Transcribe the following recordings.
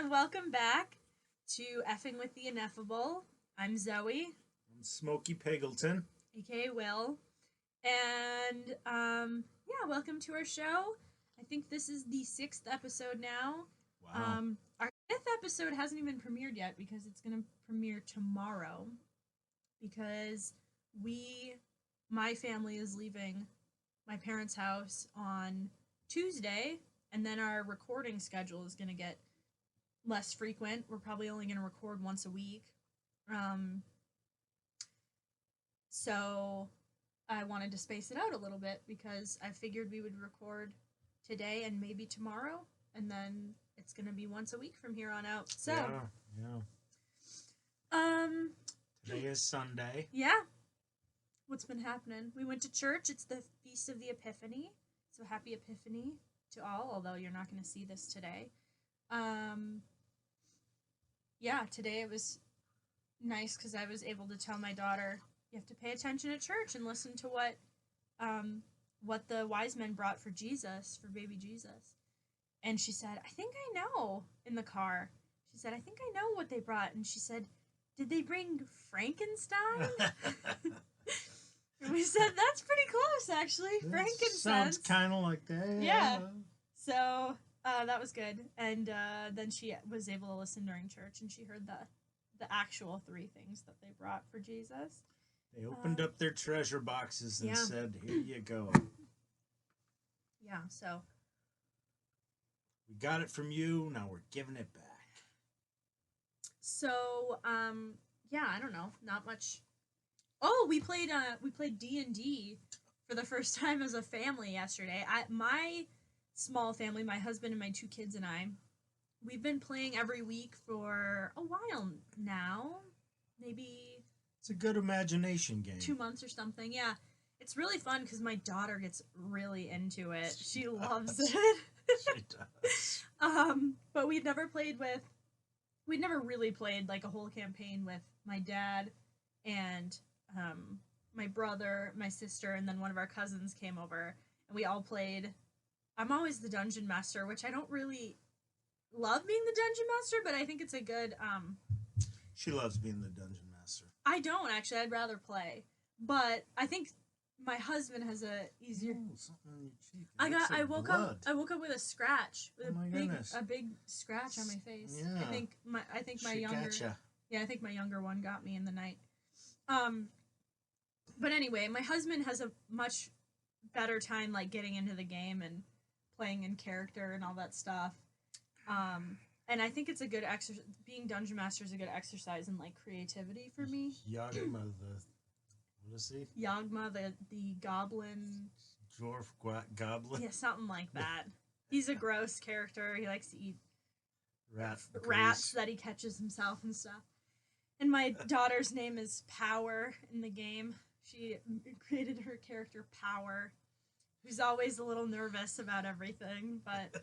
Welcome back to Effing with the Ineffable. I'm Zoe, I'm Smokey Pigleton. aka Will, and welcome to our show. I think this is the sixth episode now. Wow. Our fifth episode hasn't even premiered yet because it's gonna premiere tomorrow. Because my family is leaving my parents' house on Tuesday, and then our recording schedule is gonna get less frequent. We're probably only going to record once a week. So I wanted to space it out a little bit because I figured we would record today and maybe tomorrow, and then it's going to be once a week from here on out. So, Today is Sunday. Yeah. What's been happening? We went to church. It's the Feast of the Epiphany. So happy Epiphany to all, although you're not going to see this today. Today it was nice because I was able to tell my daughter, you have to pay attention at church and listen to what the wise men brought for Jesus, for baby Jesus. And she said, I think I know, in the car. She said, I think I know what they brought. And she said, did they bring Frankenstein? And we said, that's pretty close, actually. That Frankincense. sounds kind of like that. Yeah. So that was good. And then she was able to listen during church, and she heard the actual three things that they brought for Jesus. They opened up their treasure boxes and said, here you go. Yeah, so. We got it from you, now we're giving it back. So, I don't know. Not much. Oh, we played D&D for the first time as a family yesterday. My small family, my husband and my two kids and I, we've been playing every week for a while now. Maybe it's a good imagination game. 2 months or something. Yeah. It's really fun because my daughter gets really into it. She loves it. She does. But we'd never really played like a whole campaign with my dad and my brother, my sister, and then one of our cousins came over, and we all played. I'm always the dungeon master, which I don't really love being the dungeon master, but I think it's a good. She loves being the dungeon master. I don't actually. I'd rather play, but I think my husband has a easier. Oh, something on your cheek. I woke up with a scratch, with goodness. a big scratch on my face. Yeah. I think my she younger. Gotcha. Yeah, I think my younger one got me in the night. But anyway, my husband has a much better time like getting into the game and playing in character and all that stuff. And I think it's a good exercise. Being dungeon master is a good exercise in like creativity for me. Yagma, what is he? Yagma, the goblin. Dwarf goblin. Yeah, something like that. He's a gross character. He likes to eat rats that he catches himself and stuff. And my daughter's name is Power in the game. She created her character Power, who's always a little nervous about everything, but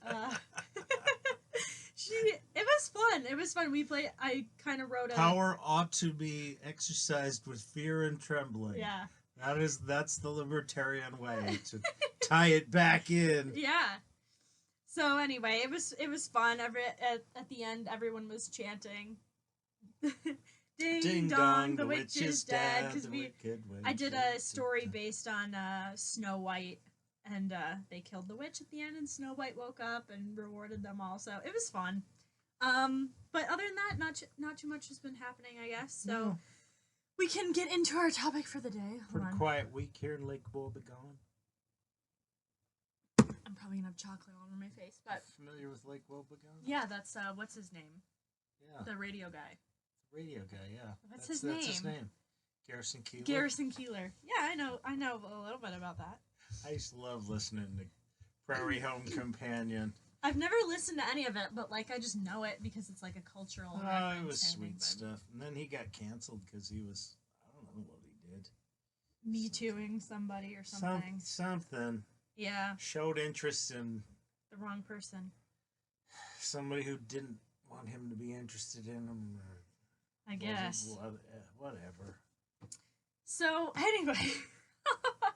it was fun. It was fun. I kind of wrote Power ought to be exercised with fear and trembling. Yeah. That's the libertarian way to tie it back in. Yeah. So anyway, it was fun. At the end, everyone was chanting. Ding dong, the witch is dead. Because I did a story based on Snow White, and they killed the witch at the end, and Snow White woke up and rewarded them all. So it was fun. But other than that, not too much has been happening, I guess. So we can get into our topic for the day. Pretty quiet week here in Lake Wobegon. I'm probably gonna have chocolate all over my face, but familiar with Lake Wobegon? Yeah, that's what's his name? Yeah, the radio guy. Radio guy, yeah. That's his name. Garrison Keillor. Garrison Keillor. Yeah, I know a little bit about that. I used to love listening to Prairie Home Companion. I've never listened to any of it, but like I just know it because it's like a cultural. Oh, it was sweet stuff. And then he got canceled because he was, I don't know what he did. Me tooing somebody or something. Something. Yeah. Showed interest in the wrong person. Somebody who didn't want him to be interested in him. I guess. Whatever. So, anyway,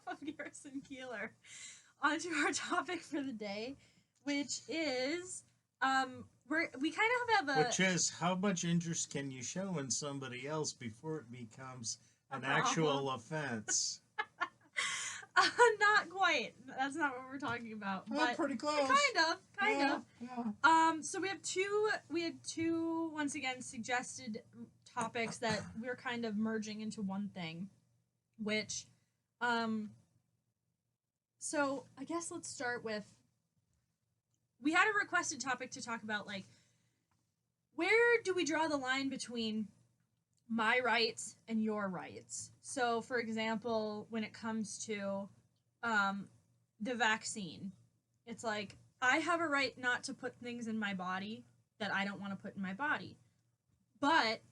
of Garrison Keillor, on to our topic for the day, which is we kind of have a Which is, how much interest can you show in somebody else before it becomes A an problem. actual offense? Not quite. That's not what we're talking about. But pretty close. Kind of. Yeah. So we had two once again suggested topics that we're kind of merging into one thing, which so I guess let's start with, we had a requested topic to talk about, like, where do we draw the line between my rights and your rights? So, for example, when it comes to the vaccine, it's like, I have a right not to put things in my body that I don't want to put in my body. But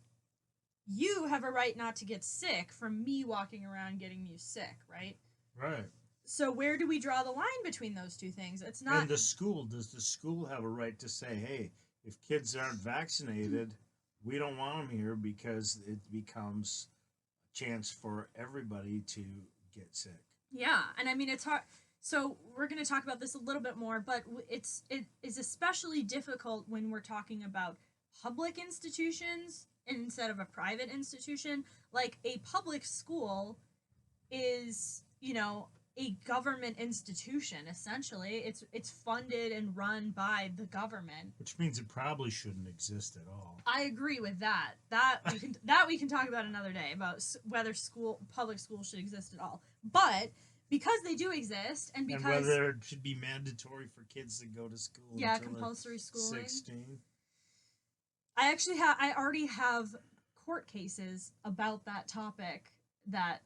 you have a right not to get sick from me walking around getting you sick, right? Right. So where do we draw the line between those two things? It's not... And does the school have a right to say, hey, if kids aren't vaccinated, we don't want them here because it becomes a chance for everybody to get sick? Yeah, and I mean, it's hard. So we're going to talk about this a little bit more, but it is especially difficult when we're talking about public institutions instead of a private institution. Like, a public school is, a government institution, essentially. It's funded and run by the government, which means it probably shouldn't exist at all. I agree with that. We can talk about another day, about whether public schools should exist at all. But because they do exist, and whether it should be mandatory for kids to go to school, compulsory schooling, 16. I already have court cases about that topic that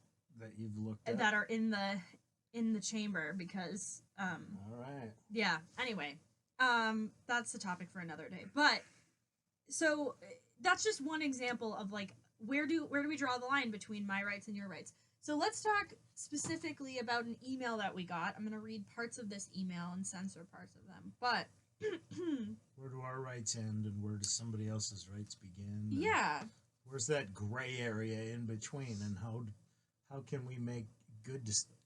you've looked at, that are in the chamber, because all right, yeah, anyway, that's the topic for another day. But so that's just one example of, like, where do we draw the line between my rights and your rights. So let's talk specifically about an email that we got. I'm going to read parts of this email and censor parts of them. But where do our rights end and where does somebody else's rights begin? Yeah. Where's that gray area in between, and how can we make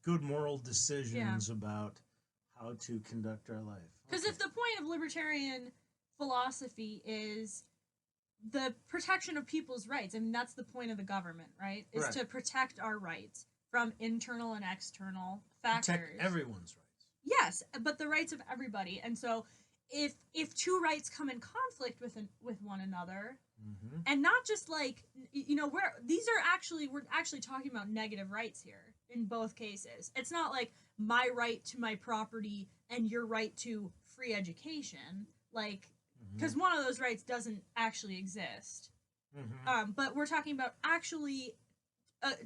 good moral decisions about how to conduct our life? Because if the point of libertarian philosophy is the protection of people's rights, I mean, that's the point of the government, right? Is to protect our rights from internal and external factors. Protect everyone's rights. Yes, but the rights of everybody. And so if two rights come in conflict with one another, mm-hmm. and not just like, we're actually talking about negative rights here in both cases. It's not like my right to my property and your right to free education, like, because one of those rights doesn't actually exist. Mm-hmm. But we're talking about actually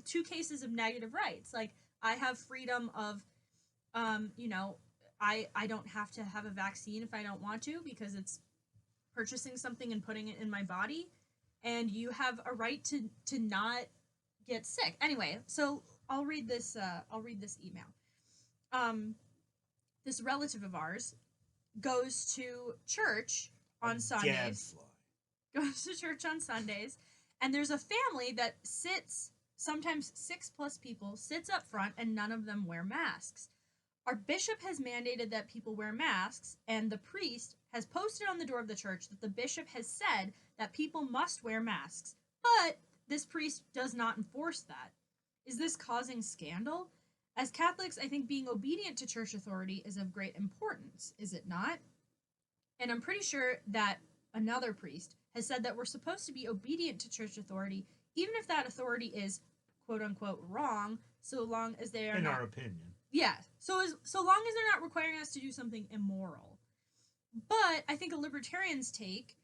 two cases of negative rights. Like, I have freedom of, I don't have to have a vaccine if I don't want to, because it's purchasing something and putting it in my body, and you have a right to not get sick. Anyway, so I'll read this email. This relative of ours goes to church on Sundays. Goes to church on Sundays, and there's a family that sits, sometimes 6+ people, sits up front, and none of them wear masks. Our bishop has mandated that people wear masks, and the priest has posted on the door of the church that the bishop has said that people must wear masks, but this priest does not enforce that. Is this causing scandal? As Catholics, I think being obedient to church authority is of great importance, is it not? And I'm pretty sure that another priest has said that we're supposed to be obedient to church authority, even if that authority is quote-unquote wrong, so long as they are in not... our opinion. Yeah, so long as they're not requiring us to do something immoral. But I think a libertarian's take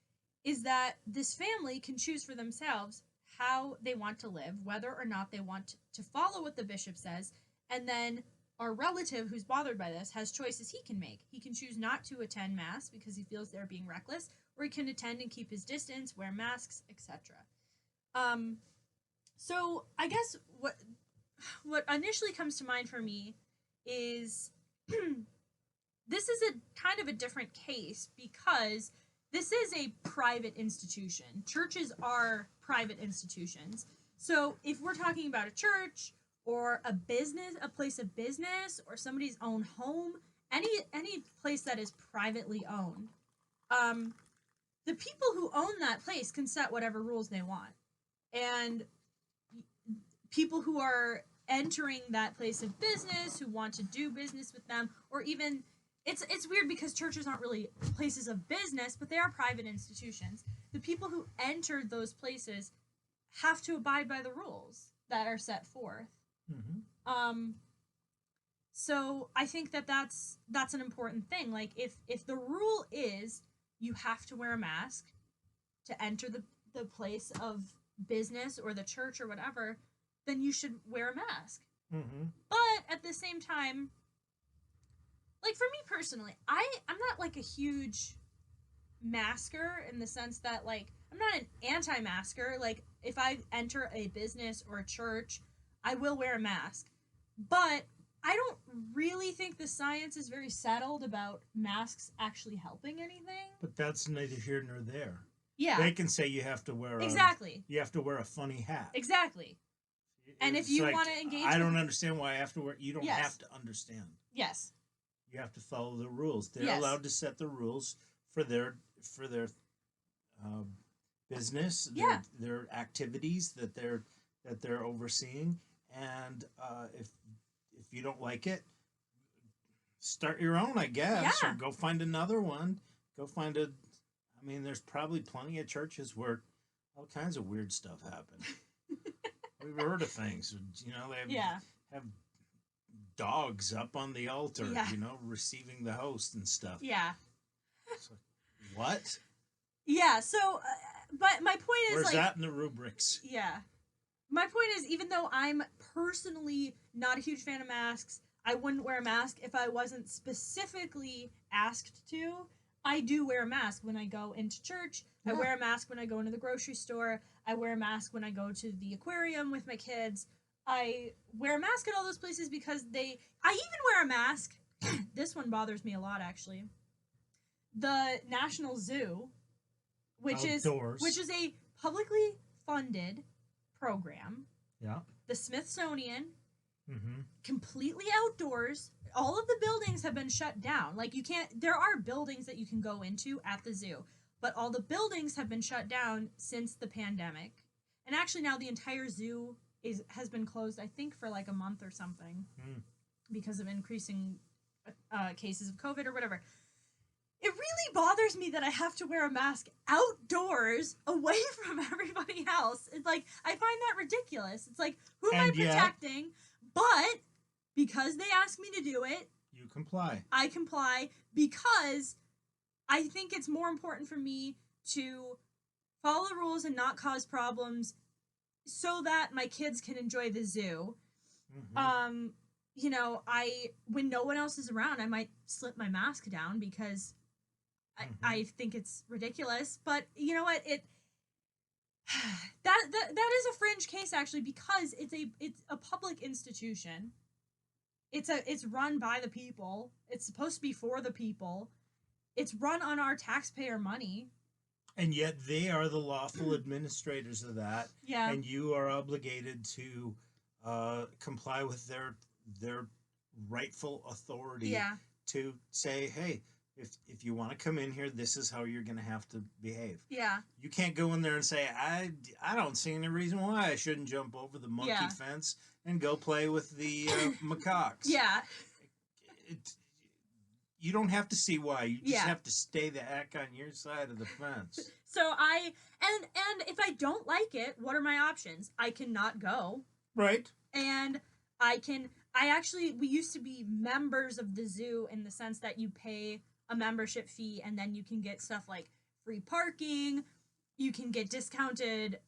is that this family can choose for themselves how they want to live, whether or not they want to follow what the bishop says, and then our relative who's bothered by this has choices he can make. He can choose not to attend Mass because he feels they're being reckless, or he can attend and keep his distance, wear masks, etc. So I guess what initially comes to mind for me is this is a kind of a different case, because this is a private institution. Churches are private institutions. So if we're talking about a church or a business, a place of business, or somebody's own home, any place that is privately owned, the people who own that place can set whatever rules they want. And people who are entering that place of business, who want to do business with them, or even it's weird because churches aren't really places of business, but they are private institutions. The people who enter those places have to abide by the rules that are set forth. Mm-hmm. So I think that's an important thing. Like if the rule is you have to wear a mask to enter the place of business or the church or whatever, then you should wear a mask. Mm-hmm. But at the same time, like for me personally, I'm not like a huge masker in the sense that like I'm not an anti-masker. Like if I enter a business or a church, I will wear a mask. But I don't really think the science is very settled about masks actually helping anything. But that's neither here nor there. Yeah. They can say you have to wear you have to wear a funny hat. Exactly. And if you want to engage, I don't understand why I have to wear. You don't have to understand. Yes. You have to follow the rules. They're allowed to set the rules for their business, their activities that they're overseeing, and if you don't like it, start your own, I guess, or go find another one. Go find a. I mean, there's probably plenty of churches where all kinds of weird stuff happen. We've heard of things, you know. They have dogs up on the altar, you know, receiving the host and stuff. Yeah. It's like, what? Yeah. So, but my point is, where's that in the rubrics? Yeah. My point is, even though I'm personally not a huge fan of masks, I wouldn't wear a mask if I wasn't specifically asked to. I do wear a mask when I go into church. I wear a mask when I go into the grocery store. I wear a mask when I go to the aquarium with my kids. I wear a mask at all those places because I even wear a mask. This one bothers me a lot, actually. The National Zoo, which is a publicly funded program. Yeah. The Smithsonian. Mm-hmm. Completely outdoors. All of the buildings have been shut down. Like you can't. There are buildings that you can go into at the zoo, but all the buildings have been shut down since the pandemic. And actually, now the entire zoo has been closed. I think for like a month or something, because of increasing cases of COVID or whatever. It really bothers me that I have to wear a mask outdoors, away from everybody else. It's like I find that ridiculous. It's like who am I protecting? But because they ask me to do it, you comply. I comply because I think it's more important for me to follow the rules and not cause problems so that my kids can enjoy the zoo. Mm-hmm. You know, when no one else is around, I might slip my mask down because I think it's ridiculous. But you know what? That is a fringe case actually because it's a public institution. It's run by the people. It's supposed to be for the people. It's run on our taxpayer money. And yet they are the lawful administrators of that. Yeah. And you are obligated to comply with their rightful authority to say, hey, if you want to come in here, this is how you're going to have to behave. Yeah. You can't go in there and say, I don't see any reason why I shouldn't jump over the monkey fence and go play with the macaques. Yeah. You don't have to see why. You just have to stay the heck on your side of the fence. So and if I don't like it, what are my options? I cannot go. Right. And we used to be members of the zoo in the sense that you pay a membership fee and then you can get stuff like free parking. You can get discounted,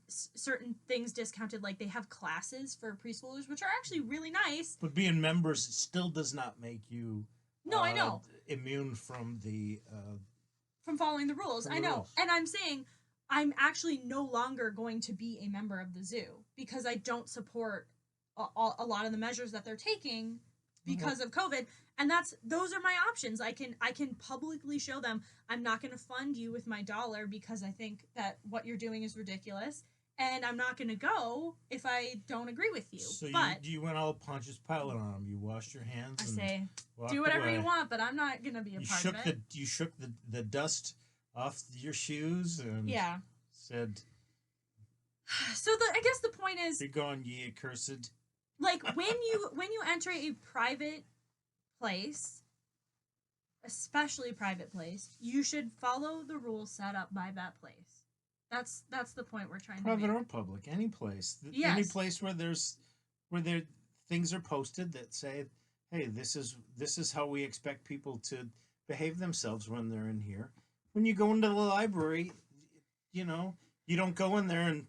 certain things discounted, like they have classes for preschoolers, which are actually really nice. But being members still does not make you I know. Immune from from following the rules. I know. And I'm saying I'm actually no longer going to be a member of the zoo because I don't support a lot of the measures that they're taking because of COVID. And those are my options. I can publicly show them I'm not going to fund you with my dollar because I think that what you're doing is ridiculous. And I'm not going to go if I don't agree with you. So but you went all Pontius Pilate on them. You washed your hands. I say, do whatever you want, but I'm not going to be a part of it. You shook the dust off your shoes and Yeah. said, So I guess the point is, "You're gone, ye accursed." like when you enter a private place, especially a private place, you should follow the rules set up by that place. That's the point we're trying Private to make. or public, any place, Yes. any place where there things are posted that say, "Hey, this is how we expect people to behave themselves when they're in here." When you go into the library, you know, you don't go in there and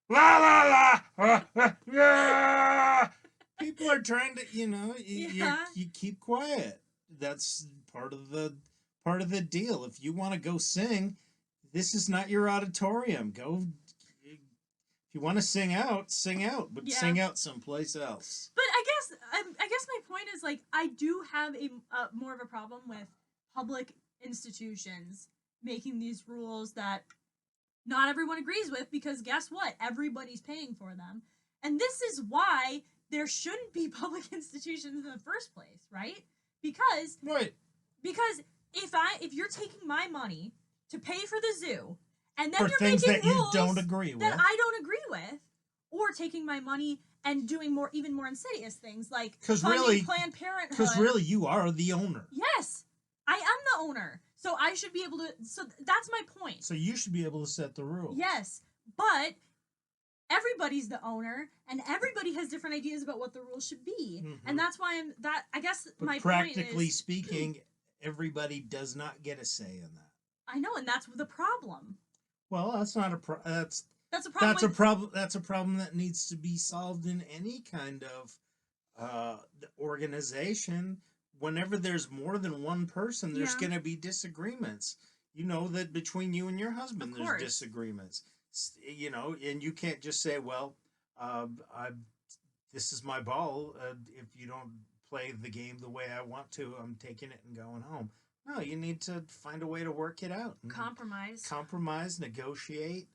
la la la. Yeah. People are trying to, you keep quiet. That's part of the deal. If you want to go sing, this is not your auditorium. Go. If you want to sing out, but sing out someplace else. But I guess my point is, like, I do have a more of a problem with public institutions making these rules that not everyone agrees with, because guess what? Everybody's paying for them. And this is why there shouldn't be public institutions in the first place, right? Because if you're taking my money to pay for the zoo, and then for you're things making that you rules don't agree that with, I don't agree with, or taking my money and doing even more insidious things like funding Planned Parenthood. Because really, you are the owner. Yes, I am the owner. So I should be able to. So that's my point. So you should be able to set the rules. Yes, but everybody's the owner, and everybody has different ideas about what the rules should be, and that's why I guess but my practically point is, speaking, everybody does not get a say in that. I know, and that's the problem. Well, that's not a that's a problem. That's a problem that needs to be solved in any kind of organization. Whenever there's more than one person, there's going to be disagreements. You know that between you and your husband, there's disagreements. You know, and you can't just say, "Well, this is my ball. If you don't play the game the way I want to, I'm taking it and going home." No, you need to find a way to work it out. Compromise, negotiate.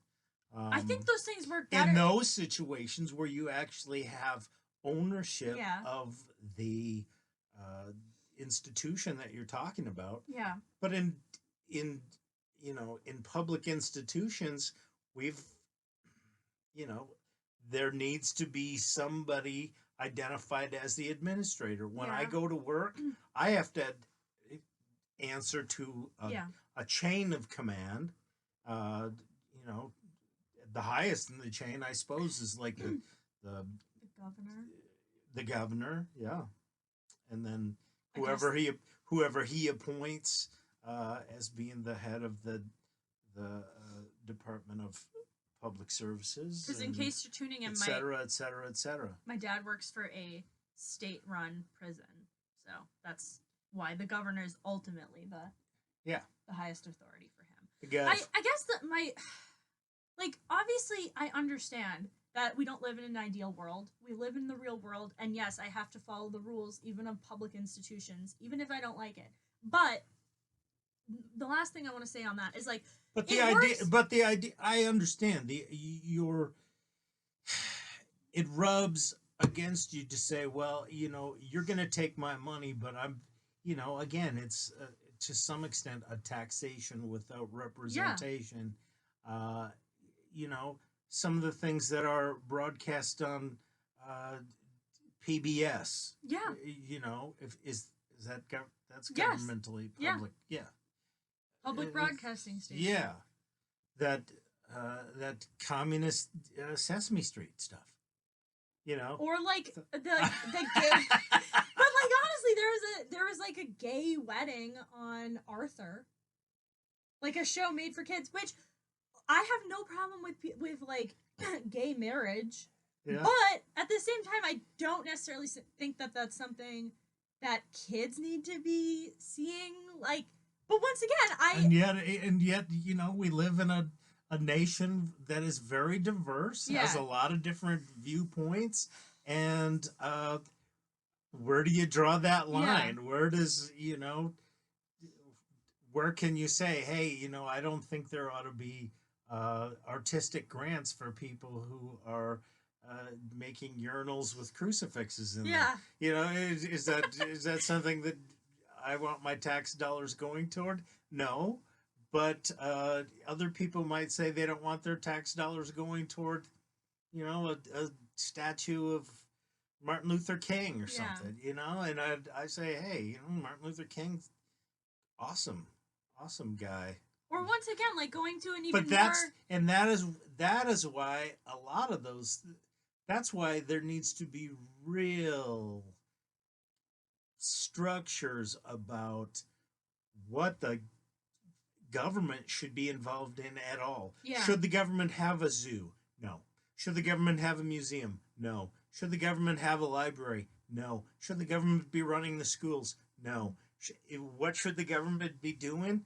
I think those things work better in those situations where you actually have ownership of the institution that you're talking about. Yeah. But in public institutions, there needs to be somebody identified as the administrator. When I go to work, I have to answer to a chain of command. The highest in the chain, I suppose, is like the governor. The governor, yeah, and then whoever he appoints as being the head of the Department of Public Services. Because in case you're tuning in, et cetera. My dad works for a state-run prison, so that's why the governor is ultimately the highest authority for him. I guess that obviously I understand that we don't live in an ideal world. We live in the real world, and yes, I have to follow the rules even of public institutions, even if I don't like it. But the last thing I want to say on that is the idea I understand it rubs against you to say, well, you're going to take my money, but I'm, again, it's to some extent a taxation without representation. Some of the things that are broadcast on PBS. Yeah. Is that's governmentally public. Yeah. Public broadcasting station. Yeah. That communist Sesame Street stuff. Or like the gay but like honestly there was like a gay wedding on Arthur. Like a show made for kids, which I have no problem with like gay marriage. Yeah. But at the same time, I don't necessarily think that that's something that kids need to be seeing. Like, but once again, and yet, we live in a nation that is very diverse, has a lot of different viewpoints, and where do you draw that line? Where does where can you say, hey, I don't think there ought to be artistic grants for people who are making urinals with crucifixes in them. Is that something that I want my tax dollars going toward? No, but other people might say they don't want their tax dollars going toward, a statue of Martin Luther King or Yeah. something, and I say, hey, Martin Luther King, awesome guy. Or once again, like going to an even But that is why a lot of those, that's why there needs to be real structures about what the government should be involved in at all. Yeah. Should the government have a zoo? No. Should the government have a museum? No. Should the government have a library? No. Should the government be running the schools? No. What should the government be doing?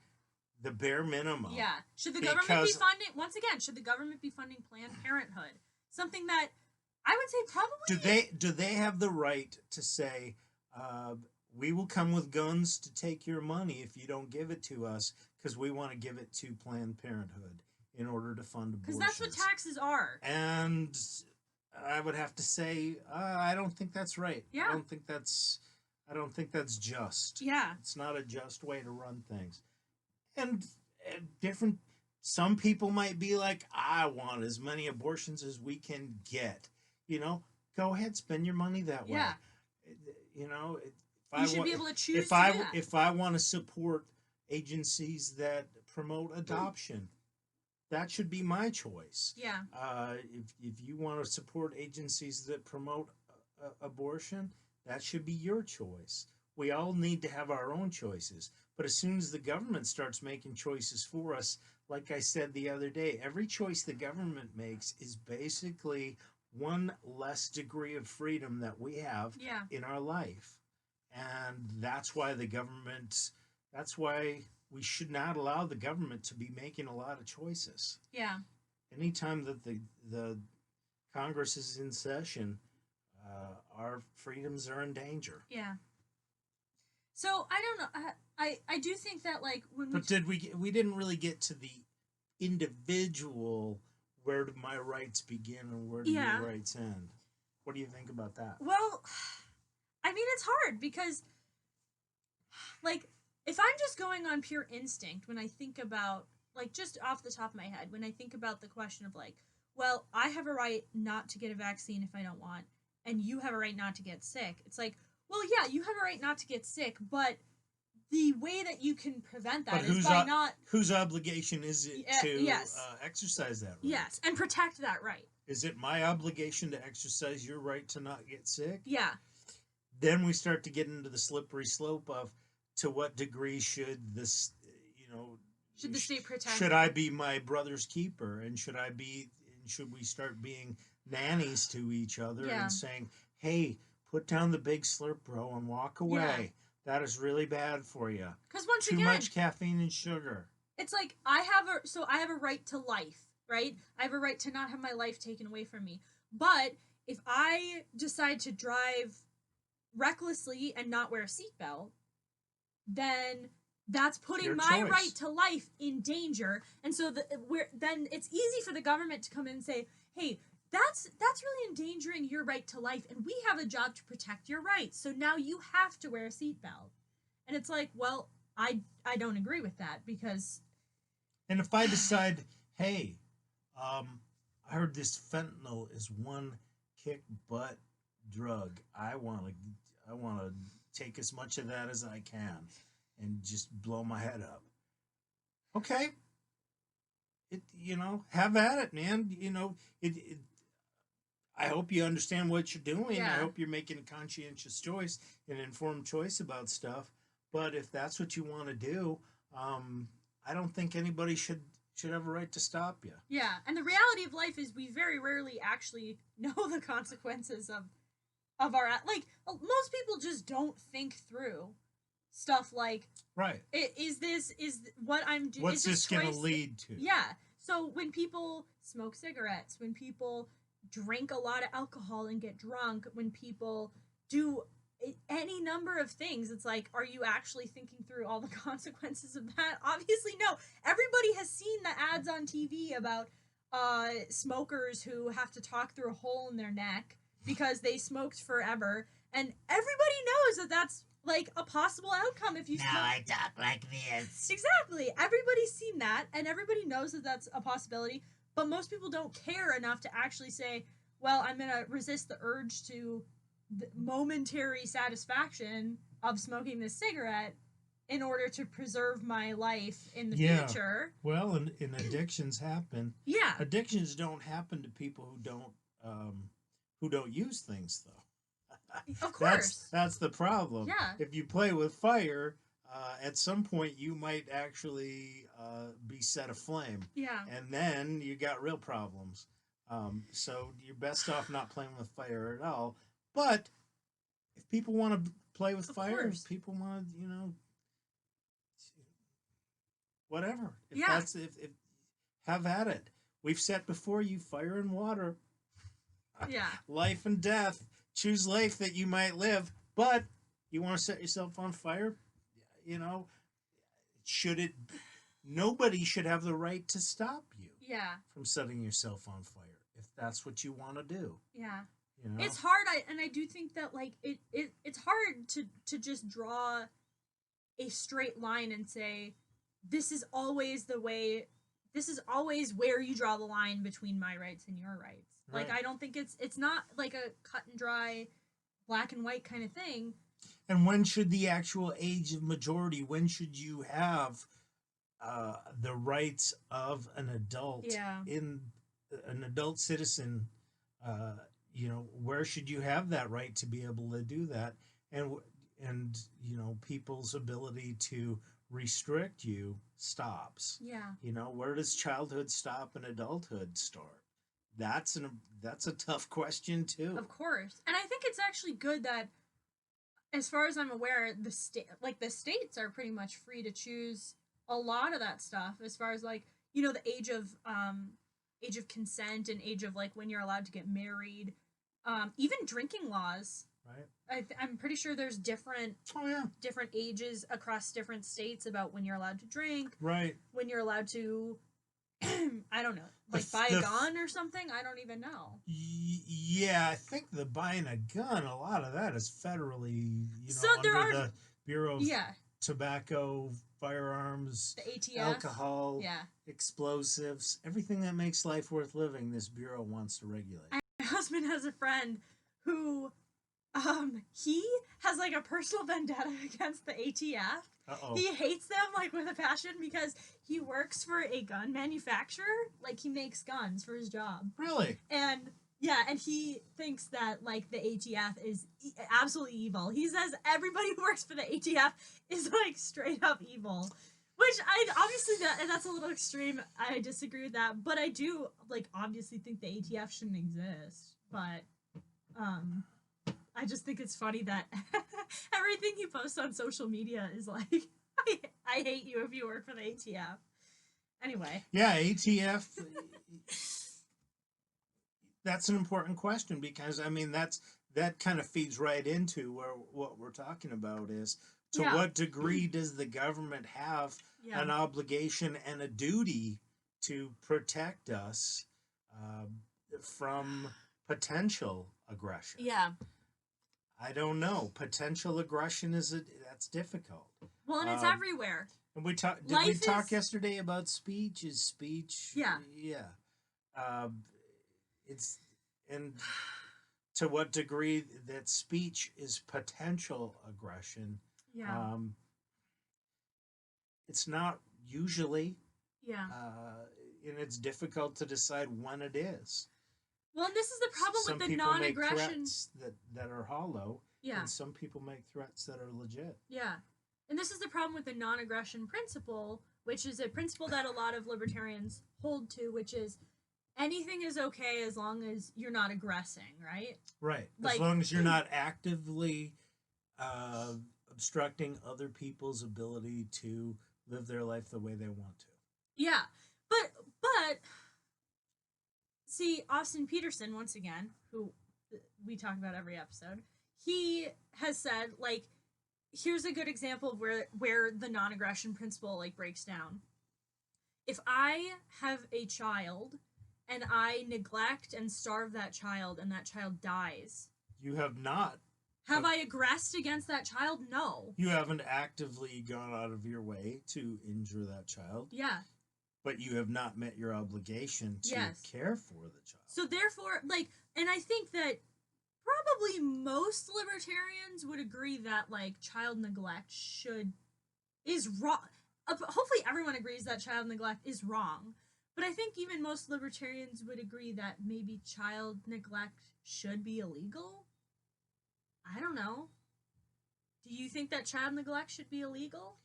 The bare minimum. Yeah. Should the government be funding, once again, should the government be funding Planned Parenthood? Something that I would say probably... Do they have the right to say, we will come with guns to take your money if you don't give it to us, because we want to give it to Planned Parenthood in order to fund abortions? Because that's what taxes are. And I would have to say, I don't think that's right. Yeah. I don't think that's just. Yeah. It's not a just way to run things. And some people might be like, I want as many abortions as we can get. Go ahead, spend your money that way. Yeah. You should be able to choose if I want to support agencies that promote adoption, that should be my choice. Yeah. If you want to support agencies that promote abortion, that should be your choice. We all need to have our own choices. But as soon as the government starts making choices for us, like I said the other day, every choice the government makes is basically one less degree of freedom that we have in our life. And that's why we should not allow the government to be making a lot of choices. Yeah. Anytime that the Congress is in session, our freedoms are in danger. Yeah. So I don't know. I do think that like when we didn't really get to the individual. Where do my rights begin and where do your rights end? What do you think about that? Well, I mean, it's hard because, like, if I'm just going on pure instinct when I think about, like, just off the top of my head, when I think about the question of, like, well, I have a right not to get a vaccine if I don't want, and you have a right not to get sick. It's like, well, yeah, you have a right not to get sick, but the way that you can prevent that is by not... Whose obligation is it to exercise that right? Yes, and protect that right. Is it my obligation to exercise your right to not get sick? Yeah. Then we start to get into the slippery slope of, to what degree should this, should the state protect? Should I be my brother's keeper? And should we start being nannies to each other and saying, hey, put down the big slurp, bro, and walk away. Yeah. That is really bad for you. Because once again, too much caffeine and sugar. It's like I have a right to life, right? I have a right to not have my life taken away from me. But if I decide to drive recklessly and not wear a seatbelt, then that's putting my right to life in danger. And so then it's easy for the government to come in and say, hey, that's really endangering your right to life, and we have a job to protect your rights. So now you have to wear a seatbelt. And it's like, well, I don't agree with that because... And if I decide, hey, I heard this fentanyl is one kick butt drug. I want to take as much of that as I can and just blow my head up. Okay. Have at it, man. I hope you understand what you're doing. Yeah. I hope you're making a conscientious choice, an informed choice about stuff. But if that's what you want to do, I don't think anybody should have a right to stop you. Yeah, and the reality of life is we very rarely actually know the consequences of our... Like, most people just don't think through stuff like... Right. Is what I'm doing... What's this going to lead to? Yeah. So when people smoke cigarettes, when people drink a lot of alcohol and get drunk, when people do any number of things, it's like, are you actually thinking through all the consequences of that? Obviously, no. Everybody has seen the ads on TV about smokers who have to talk through a hole in their neck because they smoked forever, and everybody knows that that's like a possible outcome if you Now smoke. I talk like this. Exactly. Everybody's seen that, and everybody knows that that's a possibility, but most people don't care enough to actually say, well, I'm going to resist the urge to the momentary satisfaction of smoking this cigarette in order to preserve my life in the future. Well, and addictions happen. Yeah. Addictions don't happen to people who don't use things, though. Of course. That's the problem. Yeah. If you play with fire, at some point you might actually be set aflame. Yeah. And then you got real problems. So you're best off not playing with fire at all. But if people want to play with fire, if people want to, whatever. If have at it. We've set before you fire and water. Yeah. Life and death. Choose life that you might live, but you want to set yourself on fire? Nobody should have the right to stop you. Yeah. From setting yourself on fire if that's what you want to do. Yeah. It's hard, I do think that like it's hard to just draw a straight line and say this is always where you draw the line between my rights and your rights. Right. Like I don't think it's not like a cut and dry black and white kind of thing. And when should the actual age of majority, when should you have the rights of an adult in an adult citizen? Where should you have that right to be able to do that? And people's ability to restrict you stops. Yeah. Where does childhood stop and adulthood start? That's a tough question too. Of course. And I think it's actually good that, as far as I'm aware, the states are pretty much free to choose a lot of that stuff, as far as like, the age of consent and age of like when you're allowed to get married, even drinking laws. Right. I'm pretty sure there's different ages across different states about when you're allowed to drink. Right. When you're allowed to I don't know, like buy a gun or something. I don't even know. Yeah, I think the buying a gun, a lot of that is federally, so under the Bureau of Tobacco, Firearms, the ATF, alcohol, explosives, everything that makes life worth living. This bureau wants to regulate. My husband has a friend who, he has like a personal vendetta against the ATF. Uh-oh. He hates them like with a passion because he works for a gun manufacturer. Like he makes guns for his job. Really? And he thinks that like the ATF is absolutely evil. He says everybody who works for the ATF is like straight up evil. Which obviously that's a little extreme. I disagree with that, but I do like obviously think the ATF shouldn't exist. But I just think it's funny that everything he posts on social media is like, I hate you if you work for the ATF. Anyway. Yeah, ATF. That's an important question because, I mean, that kind of feeds right into what we're talking about is to what degree does the government have an obligation and a duty to protect us from potential aggression? Yeah. I don't know. Potential aggression that's difficult. Well, and it's everywhere. And we talk yesterday about speech? Is speech? Yeah. Yeah. It's and to what degree that speech is potential aggression. Yeah. It's not usually. Yeah. And it's difficult to decide when it is. Well, and this is the problem some with the people non-aggression. Make threats that are hollow. Yeah. And some people make threats that are legit. Yeah. And this is the problem with the non-aggression principle, which is a principle that a lot of libertarians hold to, which is anything is okay as long as you're not aggressing, right? Right. As long as you're not actively obstructing other people's ability to live their life the way they want to. Yeah. But see, Austin Peterson, once again, who we talk about every episode, he has said, like, here's a good example of where the non-aggression principle, like, breaks down. If I have a child and I neglect and starve that child and that child dies. You have not Have I aggressed against that child? No. You haven't actively gone out of your way to injure that child. Yeah. But you have not met your obligation to care for the child. So therefore, like, and I think that probably most libertarians would agree that, like, child neglect is wrong. Hopefully everyone agrees that child neglect is wrong. But I think even most libertarians would agree that maybe child neglect should be illegal. I don't know. Do you think that child neglect should be illegal?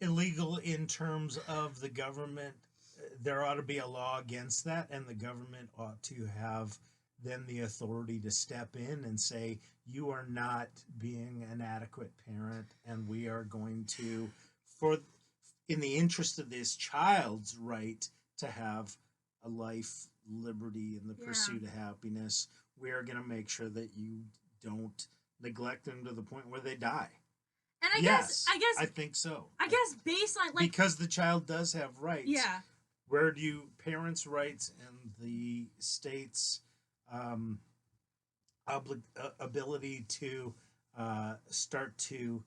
Illegal in terms of the government. There ought to be a law against that, and the government ought to have then the authority to step in and say, you are not being an adequate parent, and we are going to, in the interest of this child's right to have a life, liberty, and the pursuit of happiness, we are going to make sure that you don't neglect them to the point where they die. And I think so. I guess baseline, like, because the child does have rights. Yeah. Where do parents' rights and the state's ability to start to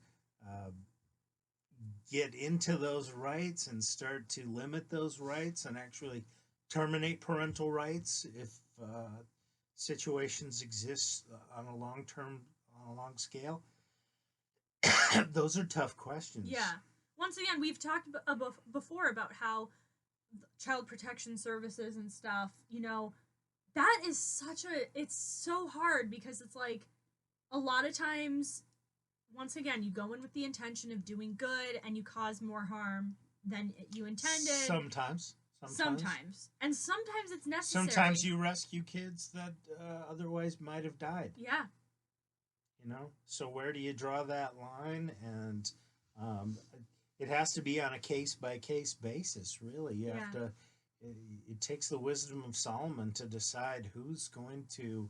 get into those rights and start to limit those rights and actually terminate parental rights if situations exist on a long scale? Those are tough questions. Yeah. Once again, we've talked before about how child protection services and stuff, you know, that is it's so hard because it's like a lot of times, once again, you go in with the intention of doing good and you cause more harm than you intended. Sometimes. And sometimes it's necessary. Sometimes you rescue kids that otherwise might have died. Yeah. You know, so where do you draw that line? And it has to be on a case-by-case basis, really. You have to. It takes the wisdom of Solomon to decide who's going to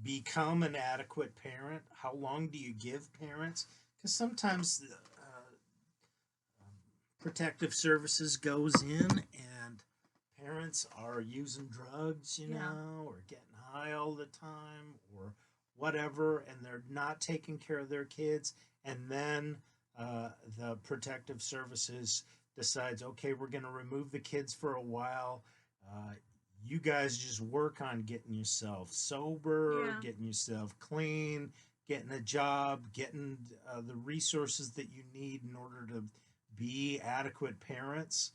become an adequate parent. How long do you give parents? Because sometimes protective services goes in and parents are using drugs, you know, or getting high all the time or whatever, and they're not taking care of their kids. And then the protective services decides, okay, we're going to remove the kids for a while. You guys just work on getting yourself sober, getting yourself clean, getting a job, getting the resources that you need in order to be adequate parents.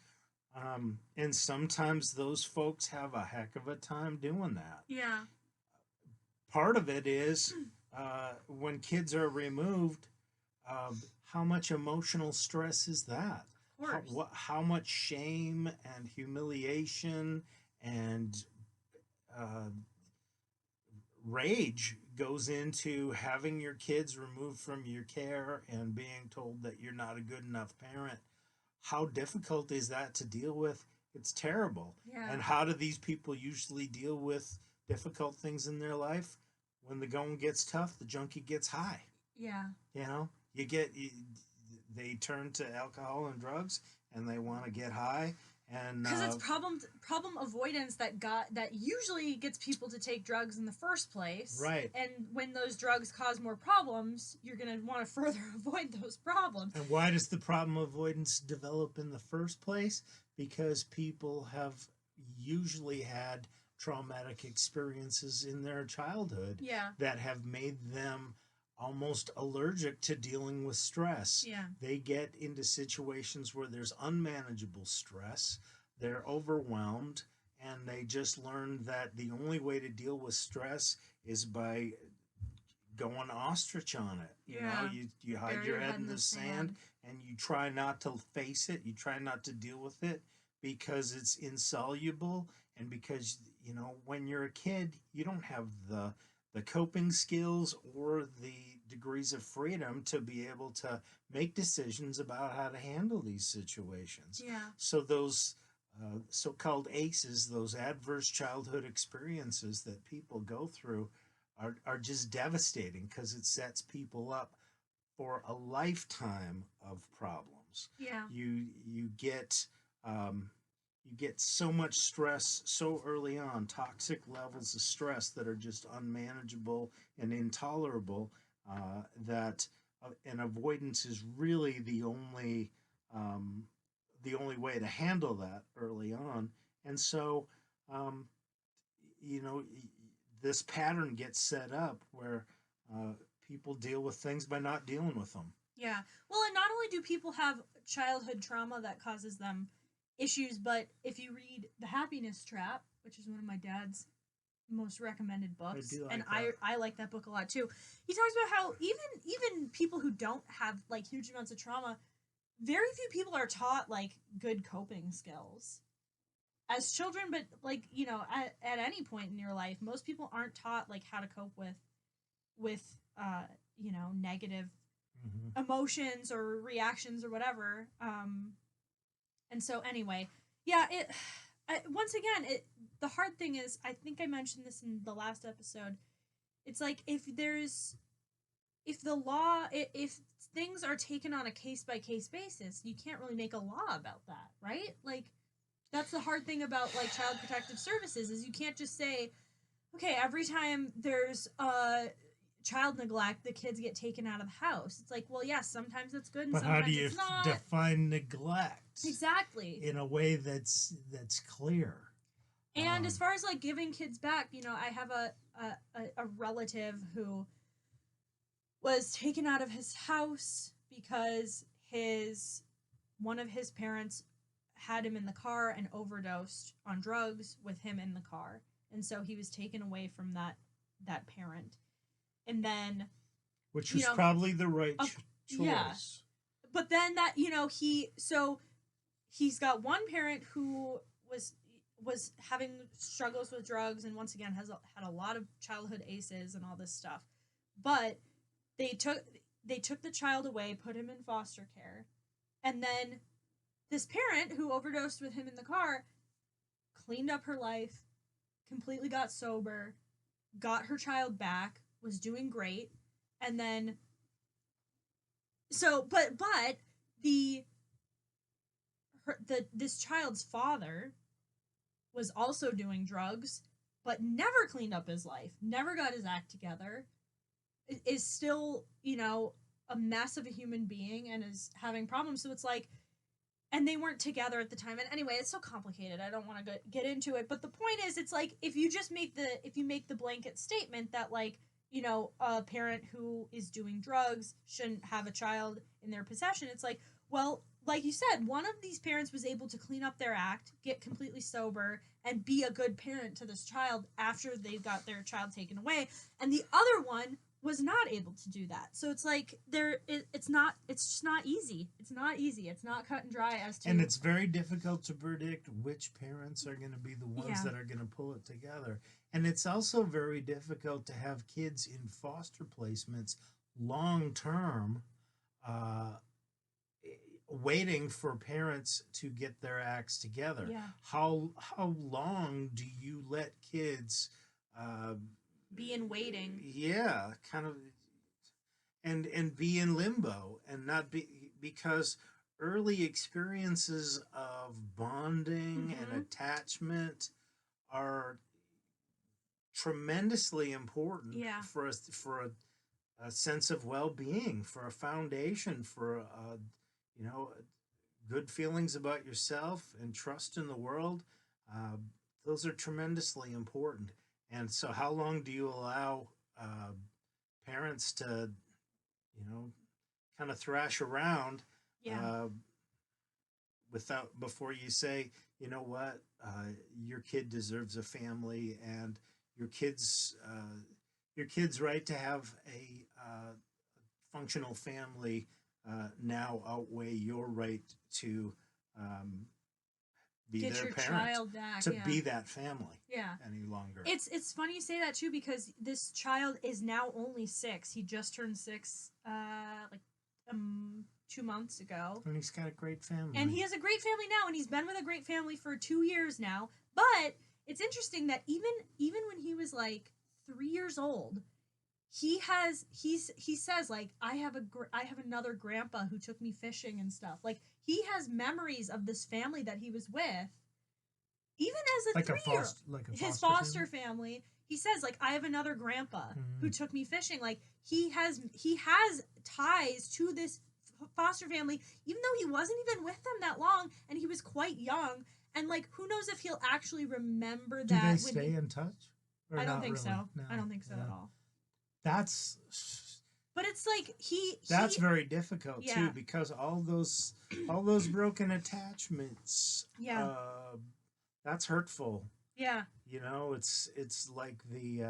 And sometimes those folks have a heck of a time doing that. Yeah. Part of it is when kids are removed, how much emotional stress is that? How much shame and humiliation and rage goes into having your kids removed from your care and being told that you're not a good enough parent? How difficult is that to deal with? It's terrible. Yeah. And how do these people usually deal with difficult things in their life? When the going gets tough, the junkie gets high. Yeah. You know, they turn to alcohol and drugs, and they want to get high. And because it's problem avoidance that usually gets people to take drugs in the first place. Right. And when those drugs cause more problems, you're going to want to further avoid those problems. And why does the problem avoidance develop in the first place? Because people have usually had traumatic experiences in their childhood that have made them almost allergic to dealing with stress. Yeah. They get into situations where there's unmanageable stress, they're overwhelmed, and they just learn that the only way to deal with stress is by going ostrich on it. You know, you hide your head in the sand and you try not to face it, you try not to deal with it because it's insoluble, and because, you know, when you're a kid, you don't have the coping skills or the degrees of freedom to be able to make decisions about how to handle these situations. Yeah. So those so-called ACEs, those adverse childhood experiences that people go through are just devastating because it sets people up for a lifetime of problems. Yeah. You get you get so much stress so early on, toxic levels of stress that are just unmanageable and intolerable. That and avoidance is really um, the only way to handle that early on. And so, um, you know, this pattern gets set up where uh, people deal with things by not dealing with them. Yeah. Well, and not only do people have childhood trauma that causes them issues, but if you read The Happiness Trap, which is one of my dad's most recommended I books, do like and that. I like that book a lot too. He talks about how even people who don't have like huge amounts of trauma, very few people are taught like good coping skills as children, but like, at any point in your life, most people aren't taught like how to cope with negative Hmm. emotions or reactions or whatever. And so anyway, yeah, once again, the hard thing is, I think I mentioned this in the last episode. It's like if the law, if things are taken on a case by case basis, you can't really make a law about that, right? Like, that's the hard thing about like child protective services, is you can't just say, okay, every time there's child neglect, the kids get taken out of the house. It's like, well, yes, sometimes it's good and But how do sometimes you it's not. define neglect Exactly. in a way that's clear? And as far as like giving kids back, I have a relative who was taken out of his house because his one of his parents had him in the car and overdosed on drugs with him in the car. And so he was taken away from that parent. And then, Which you was know, probably the right choice. yeah. But then that, he's got one parent who was having struggles with drugs, and once again had a lot of childhood ACEs and all this stuff. But they took the child away, put him in foster care, and then this parent who overdosed with him in the car cleaned up her life, completely got sober, got her child back, was doing great, and then but the this child's father was also doing drugs, but never cleaned up his life, never got his act together, is still, a mess of a human being and is having problems. So it's like, and they weren't together at the time. And anyway, it's so complicated. I don't want to get into it. But the point is, it's like, if you make the blanket statement that, like, a parent who is doing drugs shouldn't have a child in their possession, it's like, well, like you said, one of these parents was able to clean up their act, get completely sober, and be a good parent to this child after they got their child taken away. And the other one was not able to do that. So it's like it's just not easy. It's not easy. It's not cut and dry as to. And it's very difficult to predict which parents are going to be the ones Yeah. that are going to pull it together. And it's also very difficult to have kids in foster placements long term, uh, waiting for parents to get their acts together. Yeah. How long do you let kids uh, Be in waiting? Yeah, kind of, and be in limbo and not be, because early experiences of bonding and attachment are tremendously important. Yeah. For a sense of well-being, for a foundation, for you know good feelings about yourself and trust in the world. uh, those are tremendously important. And so how long do you allow parents to kind of thrash around Yeah. without before you say, you know what, your kid deserves a family, and your kids your kid's right to have a functional family now outweigh your right to um, be Get their your parent, child back. to Yeah. be that family Yeah. any longer. It's funny you say that too, because this child is now only 6. He just turned 6 like 2 months ago. And he's got a great family. And he has a great family now, and he's been with a great family for 2 years now. But it's interesting that even when he was like 3 years old, he says, like, I have another grandpa who took me fishing and stuff. Like, he has memories of this family that he was with even as a like 3-year-old, like a his foster foster family, he says, like, I have another grandpa who took me fishing. Like, he has ties to this foster family, even though he wasn't even with them that long, and he was quite young. And, like, who knows if he'll actually remember Do that. they stay in touch? Or I don't not think really? so. No. I don't think so at all. That's But it's like that's very difficult Yeah. too, because all those broken attachments. Yeah. That's hurtful. Yeah. You know, it's like the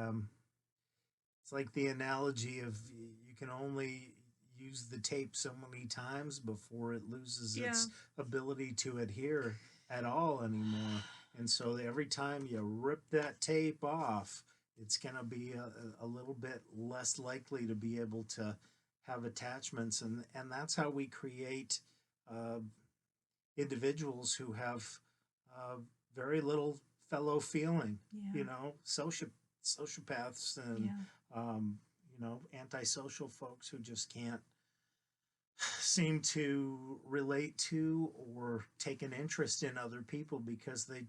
analogy of you can only use the tape so many times before it loses its ability to adhere at all anymore. And so every time you rip that tape off, it's going to be a little bit less likely to be able to have attachments. And that's how we create individuals who have very little fellow feeling, you know, sociopaths and, you know, antisocial folks who just can't seem to relate to or take an interest in other people because they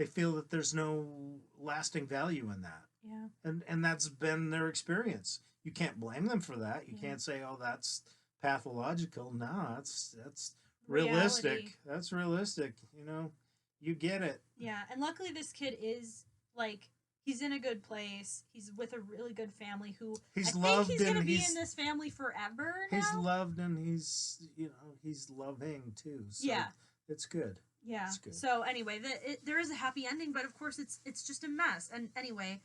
feel that there's no lasting value in that. Yeah. And that's been their experience. You can't blame them for that. You can't say, oh, that's pathological. No, that's realistic. Reality. That's realistic. You know, you get it. Yeah. And luckily this kid is, like, he's in a good place. He's with a really good family who I think he's going to be in this family forever now. He's loved and he's, you know, he's loving too. So yeah. It's good. Yeah. It's good. So anyway, there is a happy ending, but of course it's just a mess. And anyway,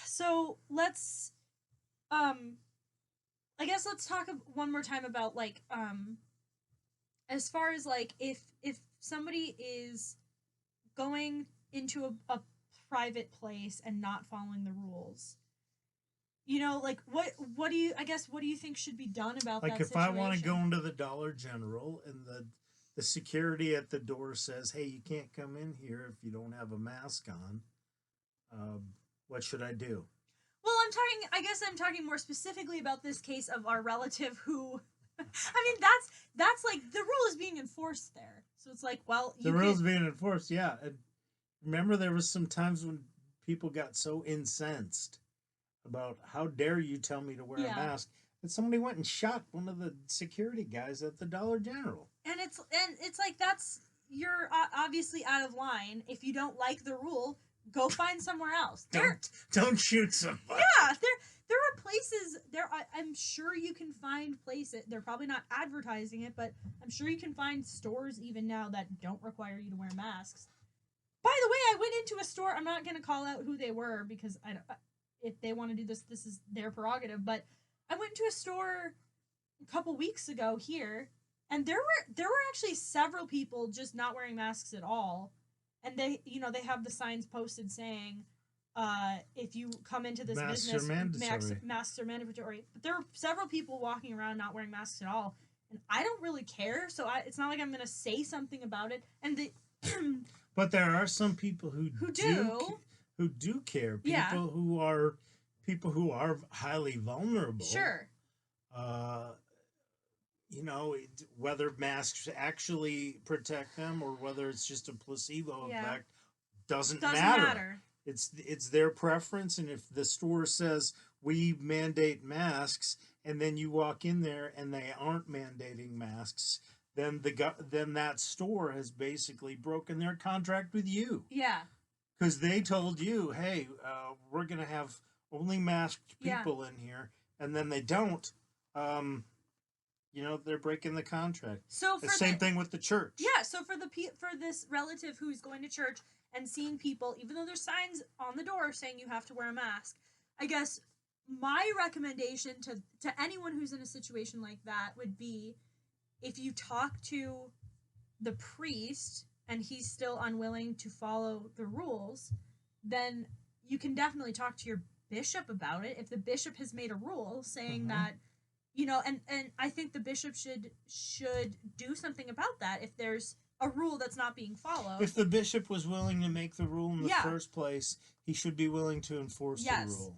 so let's, I guess let's talk one more time about, like, as far as, like, if somebody is going into a private place and not following the rules, you know, like, what do you think should be done about that situation? Like, if situation? I want to go into the Dollar General and the security at the door says, hey, you can't come in here if you don't have a mask on, what should I do? Well, I guess I'm talking more specifically about this case of our relative who, I mean, that's like, the rule is being enforced there. So it's like, well, the rule's being enforced, yeah. And remember, there was some times when people got so incensed about, how dare you tell me to wear a mask, that somebody went and shot one of the security guys at the Dollar General. And it's like, you're obviously out of line. If you don't like the rule, go find somewhere else. Don't shoot somebody. Yeah, there are places there. I'm sure you can find places. They're probably not advertising it, but I'm sure you can find stores even now that don't require you to wear masks. By the way, I went into a store. I'm not going to call out who they were because if they want to do this is their prerogative. But I went into a store a couple weeks ago here, and there were actually several people just not wearing masks at all. And they have the signs posted saying, if you come into this business, masks are mandatory. But there are several people walking around not wearing masks at all. And I don't really care, so it's not like I'm going to say something about it. And but there are some people who do care. People who are highly vulnerable. Sure. You know, whether masks actually protect them or whether it's just a placebo effect doesn't matter. It's their preference, and if the store says we mandate masks, and then you walk in there and they aren't mandating masks, then that store has basically broken their contract with you. Yeah. Because they told you, hey, we're gonna have only masked people in here, and then they don't. You know, they're breaking the contract. So the same thing with the church. Yeah. So for this relative who's going to church and seeing people, even though there's signs on the door saying you have to wear a mask, I guess my recommendation to anyone who's in a situation like that would be, if you talk to the priest and he's still unwilling to follow the rules, then you can definitely talk to your bishop about it. If the bishop has made a rule saying that, you know, and I think the bishop should do something about that if there's a rule that's not being followed. If the bishop was willing to make the rule in the first place, he should be willing to enforce the rule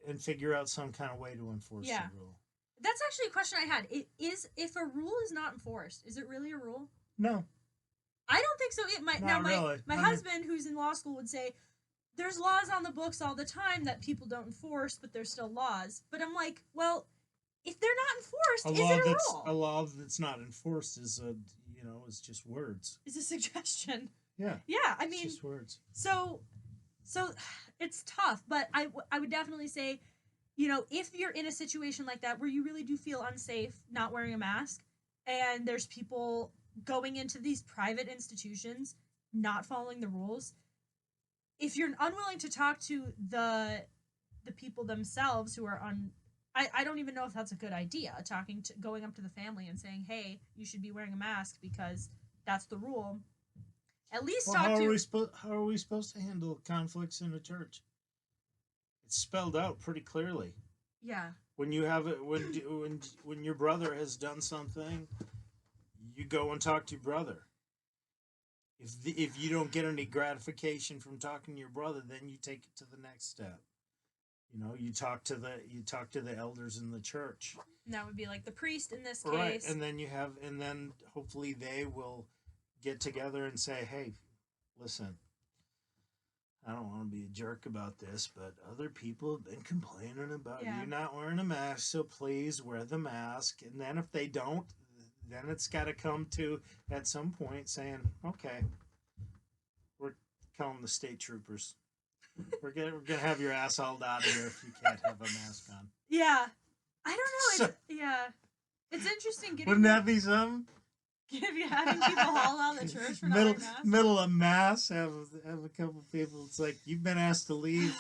and figure out some kind of way to enforce the rule. That's actually a question I had. If a rule is not enforced, is it really a rule? No. I don't think think so. My Not really. my I mean- husband, who's in law school, would say there's laws on the books all the time that people don't enforce, but there's still laws. But I'm like, well, if they're not enforced, is it a rule? A law that's not enforced is is just words. It's a suggestion. Yeah. Yeah, I It's mean, just words. so it's tough, but I would definitely say, if you're in a situation like that where you really do feel unsafe not wearing a mask, and there's people going into these private institutions not following the rules, if you're unwilling to talk to the people themselves who are I don't even know if that's a good idea, going up to the family and saying, hey, you should be wearing a mask because that's the rule. At least Well, talk how to are we supposed to handle conflicts in a church? It's spelled out pretty clearly. yeah. When you have it, when your brother has done something, you go and talk to your brother. If you don't get any gratification from talking to your brother, then you take it to the next step. You talk to the elders in the church. And that would be like the priest in this case. Right, and then hopefully they will get together and say, "Hey, listen, I don't want to be a jerk about this, but other people have been complaining about you not wearing a mask, so please wear the mask." And then if they don't, then it's got to come to at some point saying, "Okay, we're calling the state troopers. We're gonna have your ass hauled out of here if you can't have a mask on." Yeah. I don't know. It's interesting getting Wouldn't that be something? having people haul out of the church for not wearing masks. Middle of mass, have a couple people. It's like, you've been asked to leave.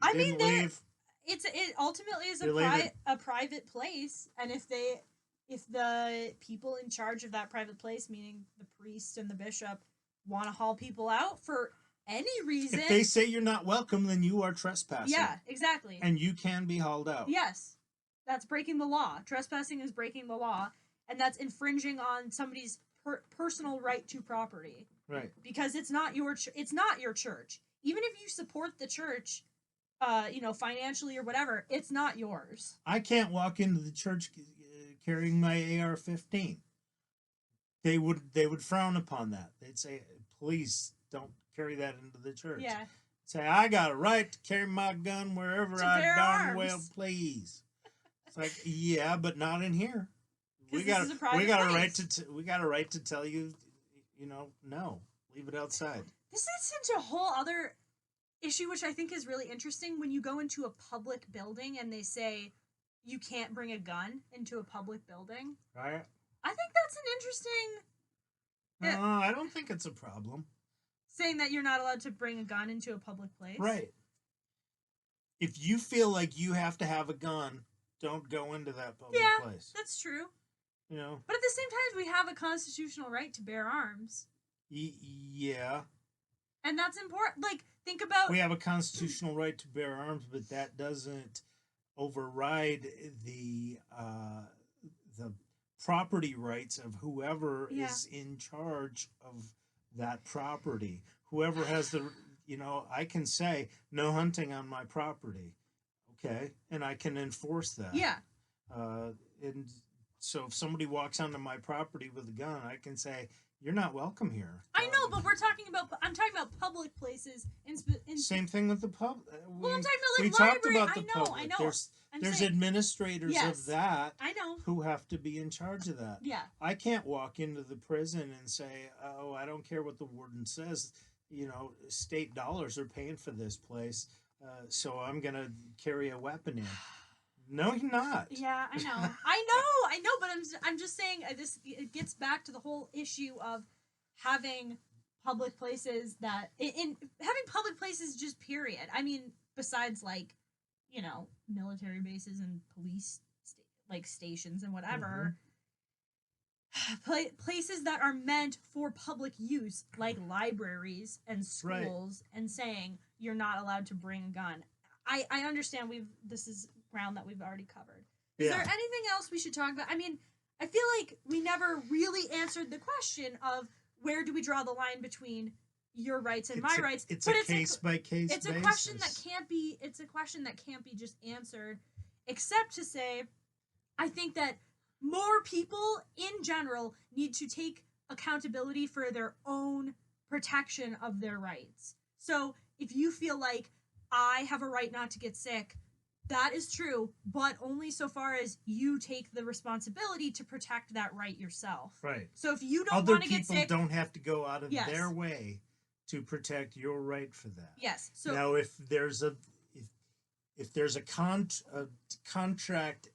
I mean, leave. it ultimately is You're a private place, and if the people in charge of that private place, meaning the priest and the bishop, want to haul people out for any reason, If they say you're not welcome, then you are trespassing. yeah, exactly, And you can be hauled out. yes, that's breaking the law. Trespassing is breaking the law, and that's infringing on somebody's personal right to property. Right. Because it's not your church. Even if you support the church, financially or whatever, it's not yours. I can't walk into the church carrying my AR-15. They would frown upon that. They'd say, "Please don't carry that into the church." Yeah. Say, "I got a right to carry my gun wherever To I bear darn well arms. please." It's like, yeah, but not in here. 'Cause We this got is a private we got a place. right to tell you, no, leave it outside. This gets into a whole other issue, which I think is really interesting. When you go into a public building and they say you can't bring a gun into a public building, Right? I think that's an interesting No, I don't think it's a problem. saying that you're not allowed to bring a gun into a public place. Right. If you feel like you have to have a gun, don't go into that public place. That's true. You know? But at the same time, we have a constitutional right to bear arms. Yeah. And that's important. Like, think about... We have a constitutional right to bear arms, but that doesn't override the property rights of whoever is in charge of that property. Whoever has the... I can say, no hunting on my property. Okay? And I can enforce that. Yeah. And so if somebody walks onto my property with a gun, I can say, "You're not welcome here." I know, but I'm talking about public places. Same thing with the pub. Well, I'm talking about we like talked library. about the public. I know. There's administrators of that I know. who have to be in charge of that. Yeah. I can't walk into the prison and say, "Oh, I don't care what the warden says. State dollars are paying for this place, so I'm gonna carry a weapon in." No, you're not. Yeah, I know. I know, but I'm just saying it gets back to the whole issue of having public places in having public places just period. I mean, besides like, military bases and police stations and whatever. Places that are meant for public use, like libraries and schools, and saying you're not allowed to bring a gun. I understand this is ground that we've already covered. Is there anything else we should talk about? I mean, I feel like we never really answered the question of where do we draw the line between your rights and my rights. It's a case by case basis. It's a question that can't be. It's a question that can't be just answered, except to say, I think that more people in general need to take accountability for their own protection of their rights. So if you feel like I have a right not to get sick, that is true, but only so far as you take the responsibility to protect that right yourself. Right. So if you don't Other want to get people sick, don't have to go out of Yes. their way to protect your right for that. yes. So Now, if there's a contract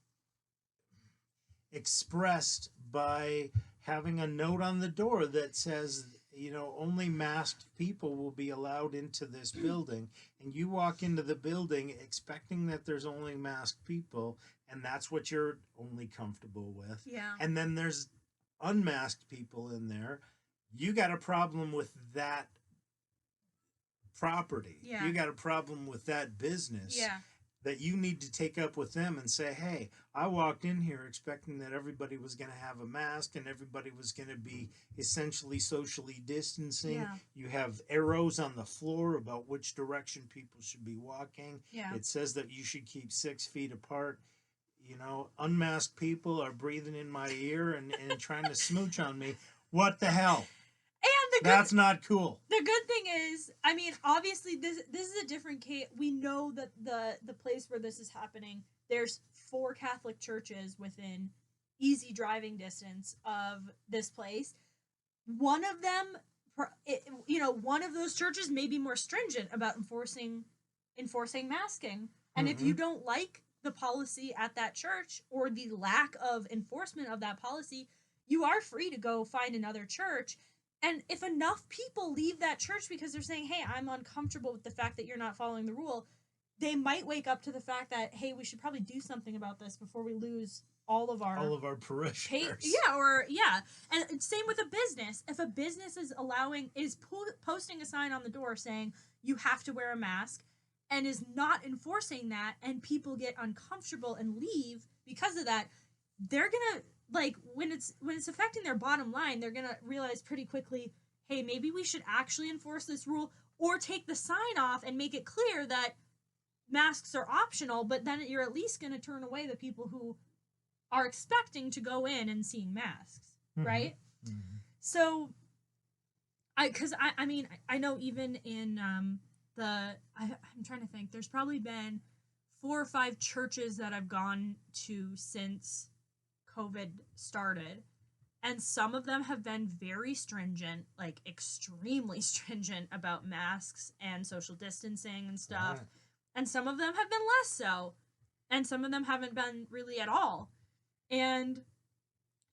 expressed by having a note on the door that says, you know, only masked people will be allowed into this building, and you walk into the building expecting that there's only masked people, and that's what you're only comfortable with, yeah. and then there's unmasked people in there, you got a problem with that property. Yeah. You got a problem with that business. Yeah. That you need to take up with them and say, hey, I walked in here expecting that everybody was going to have a mask and everybody was going to be essentially socially distancing. Yeah. You have arrows on the floor about which direction people should be walking. Yeah. It says that you should keep 6 feet apart. You know, unmasked people are breathing in my ear and trying to smooch on me. What the hell? And that's not cool. The good thing is, I mean, obviously this is a different case. We know that the place where this is happening, there's 4 Catholic churches within easy driving distance of this place. One of them, one of those churches may be more stringent about enforcing masking. And if you don't like the policy at that church or the lack of enforcement of that policy, you are free to go find another church. And if enough people leave that church because they're saying, hey, I'm uncomfortable with the fact that you're not following the rule, they might wake up to the fact that, hey, we should probably do something about this before we lose all of our parishioners. And same with a business. If a business is posting a sign on the door saying you have to wear a mask and is not enforcing that, and people get uncomfortable and leave because of that, they're gonna, like, when it's affecting their bottom line, they're gonna realize pretty quickly, hey, maybe we should actually enforce this rule or take the sign off and make it clear that masks are optional, but then you're at least gonna turn away the people who are expecting to go in and seeing masks, right? Mm-hmm. So, I mean, I know even in I'm trying to think, there's probably been 4 or 5 churches that I've gone to since COVID started, and some of them have been very stringent, like extremely stringent about masks and social distancing and stuff, Right. and some of them have been less so, and some of them haven't been really at all. And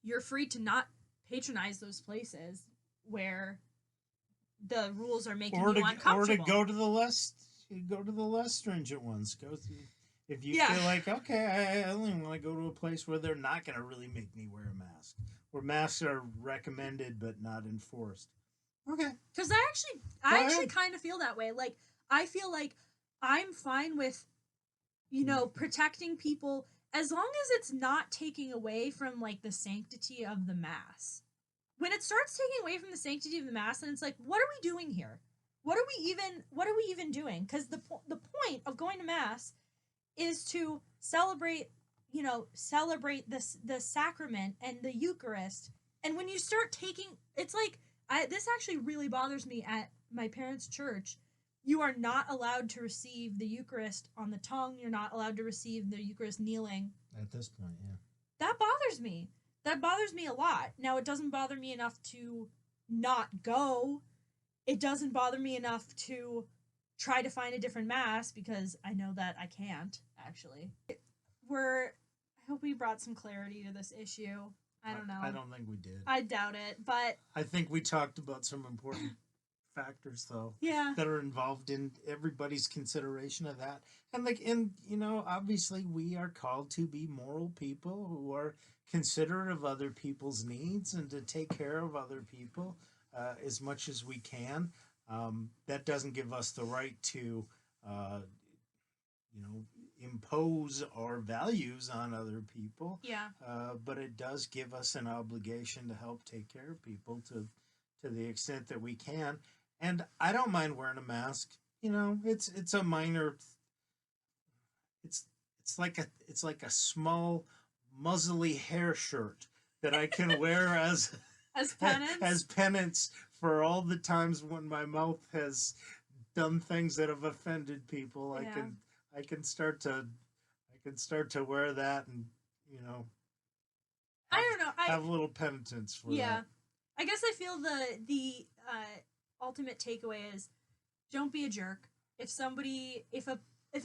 you're free to not patronize those places where the rules are making you uncomfortable. Or to go to the less stringent ones. Go through. If you feel like, okay, I only want to go to a place where they're not going to really make me wear a mask, where masks are recommended but not enforced. Okay. Because I actually kind of feel that way. Like, I feel like I'm fine with, protecting people as long as it's not taking away from, like, the sanctity of the Mass. When it starts taking away from the sanctity of the Mass, then it's like, what are we doing here? What are we even doing? Because the point of going to Mass is to celebrate the sacrament and the Eucharist. And when you start taking, it's like, this actually really bothers me at my parents' church. You are not allowed to receive the Eucharist on the tongue. You're not allowed to receive the Eucharist kneeling. At this point, yeah. That bothers me. That bothers me a lot. Now, it doesn't bother me enough to not go. It doesn't bother me enough to try to find a different Mass, because I know that I can't, actually. I hope we brought some clarity to this issue. I don't know. I don't think we did. I doubt it, but I think we talked about some important factors, though, yeah, that are involved in everybody's consideration of that. And obviously we are called to be moral people who are considerate of other people's needs and to take care of other people as much as we can. That doesn't give us the right to, impose our values on other people. Yeah. But it does give us an obligation to help take care of people to the extent that we can. And I don't mind wearing a mask. It's a minor. It's like a small muzzly hair shirt that I can wear as As penance? As penance for all the times when my mouth has done things that have offended people. Yeah. I can start to wear that, and I don't know. have a little penitence for Yeah. that. I guess I feel the ultimate takeaway is don't be a jerk. If a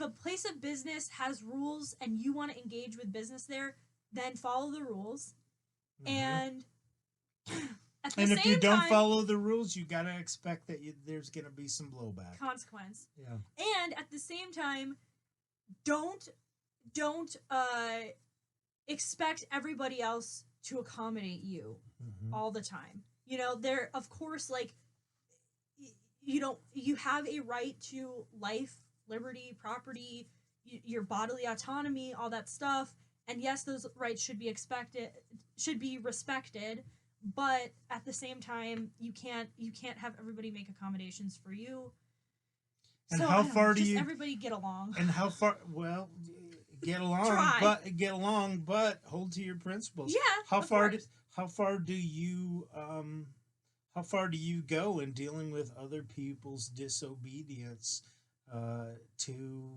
place of business has rules and you want to engage with business there, then follow the rules. Mhm. And at the And same if you don't time, follow the rules, you got to expect that there's going to be some blowback. consequence. Yeah. And at the same time, don't expect everybody else to accommodate you all the time. There, of course, like you have a right to life, liberty, property, your bodily autonomy, all that stuff. And yes, those rights should be respected, but at the same time, you can't have everybody make accommodations for you. And so, how far do you everybody get along? And how far? Well, get along, Try. but hold to your principles. Yeah. How far do you go in dealing with other people's disobedience to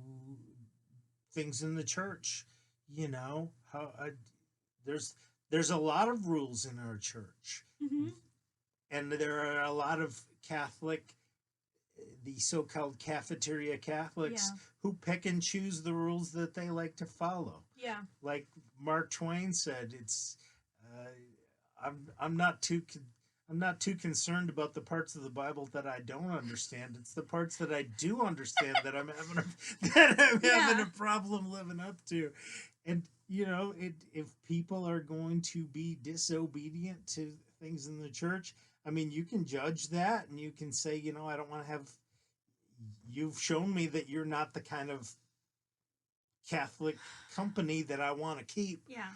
things in the church? There's a lot of rules in our church, and there are a lot of the so-called cafeteria Catholics who pick and choose the rules that they like to follow. Yeah. Like Mark Twain said, it's I'm not too concerned about the parts of the Bible that I don't understand. It's the parts that I do understand that I'm having a problem living up to. And if people are going to be disobedient to things in the church, I mean, you can judge that, and you can say, I don't want to have. You've shown me that you're not the kind of Catholic company that I want to keep. Yeah.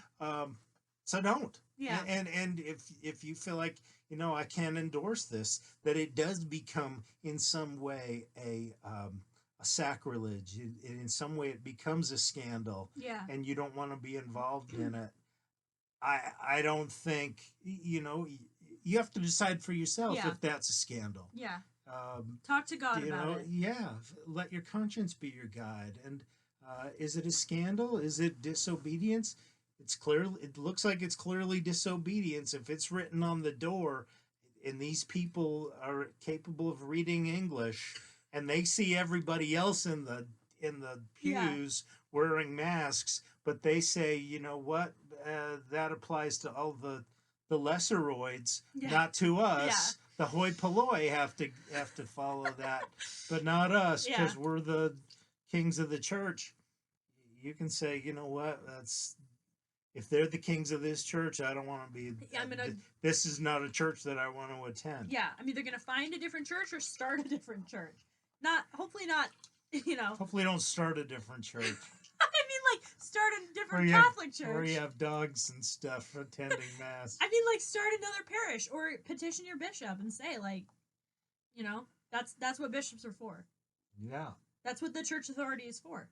So don't. Yeah. And if you feel like I can't endorse this, that it does become in some way a sacrilege. In some way, it becomes a scandal. Yeah. And you don't want to be involved in it. I don't think you have to decide for yourself if that's a scandal. Yeah. Talk to God about it. Yeah. Let your conscience be your guide. And is it a scandal? Is it disobedience? It looks like it's clearly disobedience. If it's written on the door and these people are capable of reading English and they see everybody else in the pews wearing masks, but they say, you know what, that applies to all the lesseroids, not to us. The hoi polloi have to follow that, but not us, because we're the kings of the church. You can say, you know what, if they're the kings of this church, I don't want to be. This is not a church that I want to attend. Yeah, I'm either going to find a different church or start a different church. Hopefully not. Hopefully, don't start a different church. I mean, start a different Catholic church. Where you have dogs and stuff attending mass. I mean, start another parish or petition your bishop and say, that's what bishops are for. Yeah. That's what the church authority is for.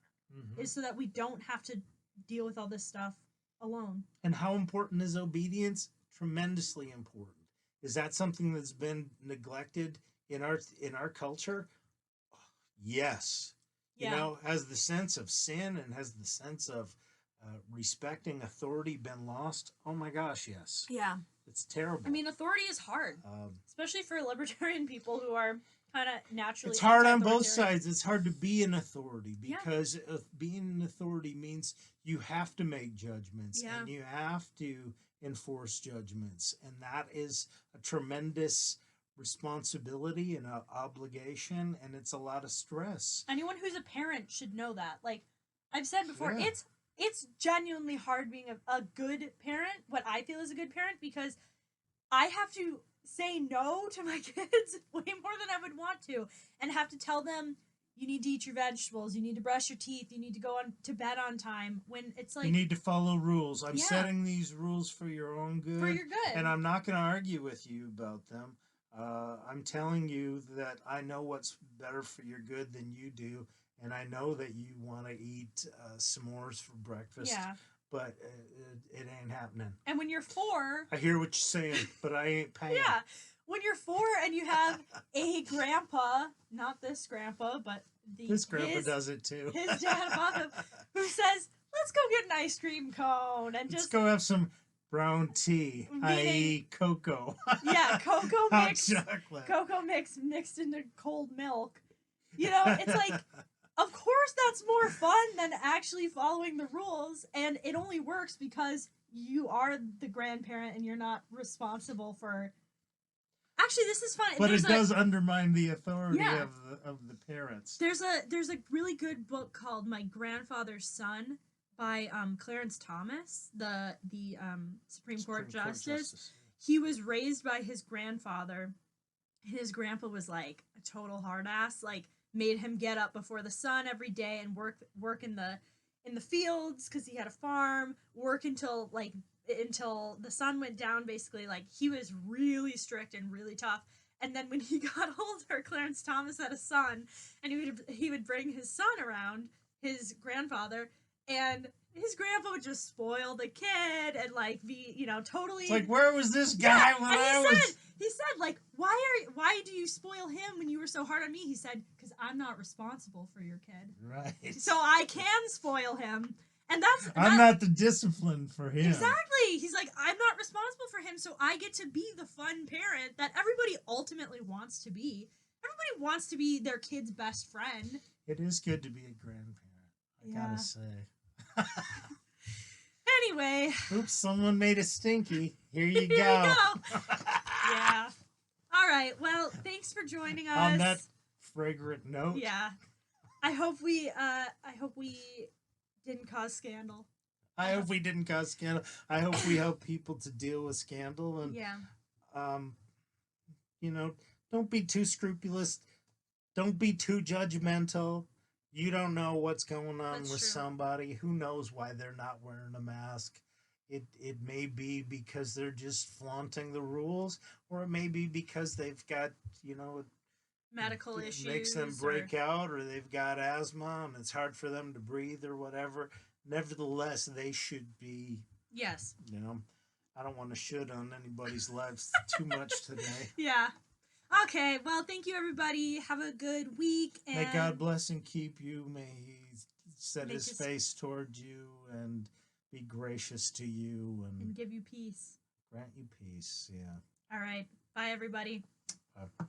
Is so that we don't have to deal with all this stuff alone. And how important is obedience? Tremendously important. Is that something that's been neglected in our culture? Yes. Yeah. Has the sense of sin and has the sense of respecting authority been lost? Oh my gosh, yes. Yeah. It's terrible. I mean, authority is hard, especially for libertarian people who are kind of naturally. It's hard on both sides. It's hard to be an authority because being an authority means you have to make judgments and you have to enforce judgments, and that is a tremendous responsibility and an obligation, and it's a lot of stress. Anyone who's a parent should know that. Like I've said before, it's genuinely hard being a good parent, what I feel is a good parent, because I have to say no to my kids way more than I would want to, and have to tell them, you need to eat your vegetables, you need to brush your teeth, you need to go to bed on time, when it's like... You need to follow rules. I'm setting these rules for your own good. For your good. And I'm not going to argue with you about them. I'm telling you that I know what's better for your good than you do, and I know that you want to eat s'mores for breakfast. Yeah. but it ain't happening. And when you're 4, I hear what you're saying, but I ain't paying. yeah, when you're 4 and you have a grandpa, not this grandpa, but This grandpa does it too. His dad above him, who says, "Let's go get an ice cream cone and Let's just go have some brown tea, i.e. cocoa. Yeah, cocoa Hot mix, chocolate. cocoa mix mixed into cold milk." You know, it's like, of course that's more fun than actually following the rules, and it only works because you are the grandparent and you're not responsible for. Actually, this is fun. But it does undermine the authority of the parents. There's a really good book called My Grandfather's Son by Clarence Thomas, the Supreme Court Justice. He was raised by his grandfather. His grandpa was like a total hard ass, like made him get up before the sun every day and work in the fields because he had a farm, work until the sun went down, basically. Like, he was really strict and really tough. And then when he got older, Clarence Thomas had a son, and he would bring his son around, his grandfather, and his grandpa would just spoil the kid and like be, totally. It's like, where was this guy when I was? He said, like, why do you spoil him when you were so hard on me? He said, because I'm not responsible for your kid. Right. So I can spoil him. And I'm not the discipline for him. Exactly. He's like, I'm not responsible for him, so I get to be the fun parent that everybody ultimately wants to be. Everybody wants to be their kid's best friend. It is good to be a grandparent, I gotta say. Anyway. Oops, someone made a stinky. Here you go. Yeah. All right. Well, thanks for joining us. On that fragrant note. Yeah. I hope we didn't cause scandal. I hope we didn't cause scandal. I hope we help people to deal with scandal, and don't be too scrupulous. Don't be too judgmental. You don't know what's going on with somebody. Who knows why they're not wearing a mask? It may be because they're just flaunting the rules, or it may be because they've got, medical issues. Makes them break out, or they've got asthma and it's hard for them to breathe or whatever. Nevertheless, they should be. Yes. I don't want to shit on anybody's lives too much today. Yeah. Okay. Well, thank you, everybody. Have a good week. And may God bless and keep you. May He set His face toward you and be gracious to you and give you peace. Grant you peace. Yeah. All right. Bye, everybody. Bye.